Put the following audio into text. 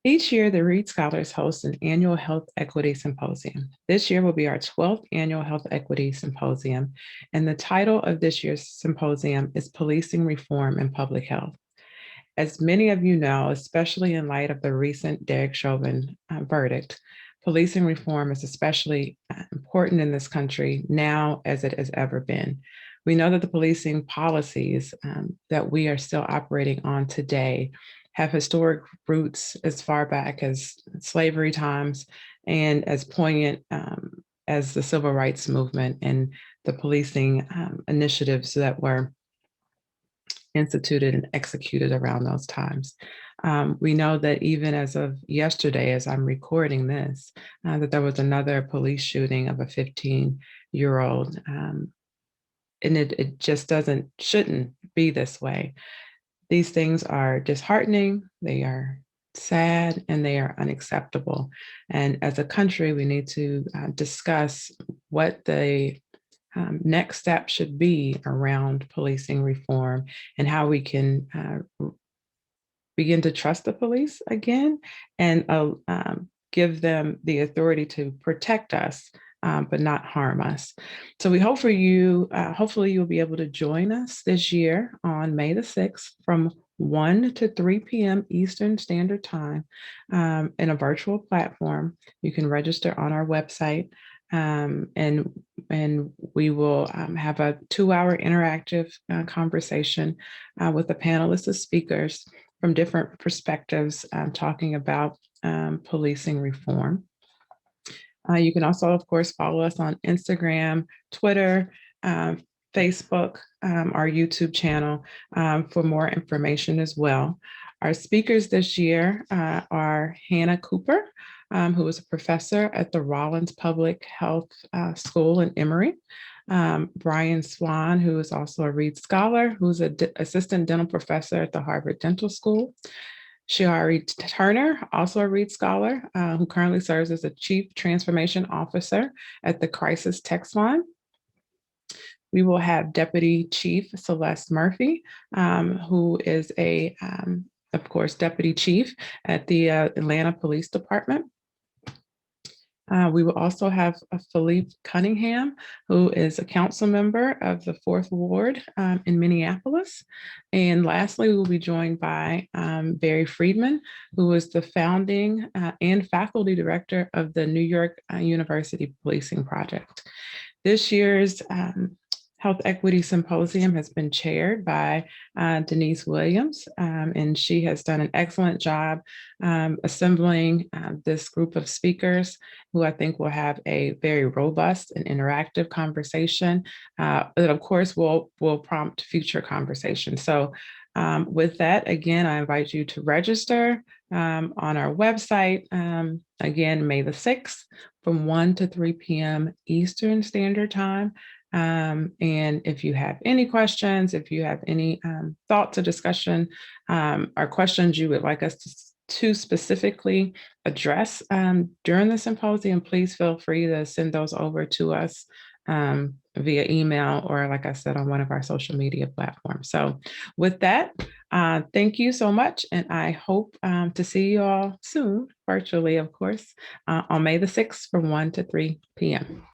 Each year, the Reed Scholars host an annual Health Equity Symposium. This year will be our 12th annual Health Equity Symposium, and the title of this year's symposium is Policing Reform in Public Health. As many of you know, especially in light of the recent Derek Chauvin verdict, policing reform is especially important in this country now as it has ever been. We know that the policing policies that we are still operating on today have historic roots as far back as slavery times and as poignant as the civil rights movement and the policing initiatives that were instituted and executed around those times. We know that even as of yesterday, as I'm recording this, that there was another police shooting of a 15-year-old, and it just shouldn't be this way. These things are disheartening, they are sad, and they are unacceptable. And as a country, we need to discuss what the next step should be around policing reform and how we can begin to trust the police again and give them the authority to protect us, but not harm us. So we hope for you, hopefully you'll be able to join us this year on May the 6th from 1 to 3 p.m. Eastern Standard Time in a virtual platform. You can register on our website. And we will have a 2-hour interactive conversation with a panelist of speakers from different perspectives talking about policing reform. You can also, of course, follow us on Instagram, Twitter, Facebook, our YouTube channel for more information as well. Our speakers this year are Hannah Cooper, who is a professor at the Rollins Public Health School in Emory. Brian Swan, who is also a Reed Scholar, who's an assistant dental professor at the Harvard Dental School. Shiari Turner, also a Reed Scholar, who currently serves as a Chief Transformation Officer at the Crisis Text Line. We will have Deputy Chief Celeste Murphy, who is of course, Deputy Chief at the Atlanta Police Department. We will also have Philippe Cunningham, who is a council member of the 4th Ward in Minneapolis. And lastly, we will be joined by Barry Friedman, who is the founding and faculty director of the New York University Policing Project. This year's Health Equity Symposium has been chaired by Denise Williams, and she has done an excellent job assembling this group of speakers who I think will have a very robust and interactive conversation that, of course, will prompt future conversations. So with that, again, I invite you to register on our website, again, May the 6th from 1 to 3 p.m. Eastern Standard Time. And if you have any questions, if you have any thoughts or discussion or questions you would like us to specifically address during the symposium, please feel free to send those over to us via email or, like I said, on one of our social media platforms. So with that, thank you so much. And I hope to see you all soon, virtually, of course, on May the 6th from 1 to 3 p.m.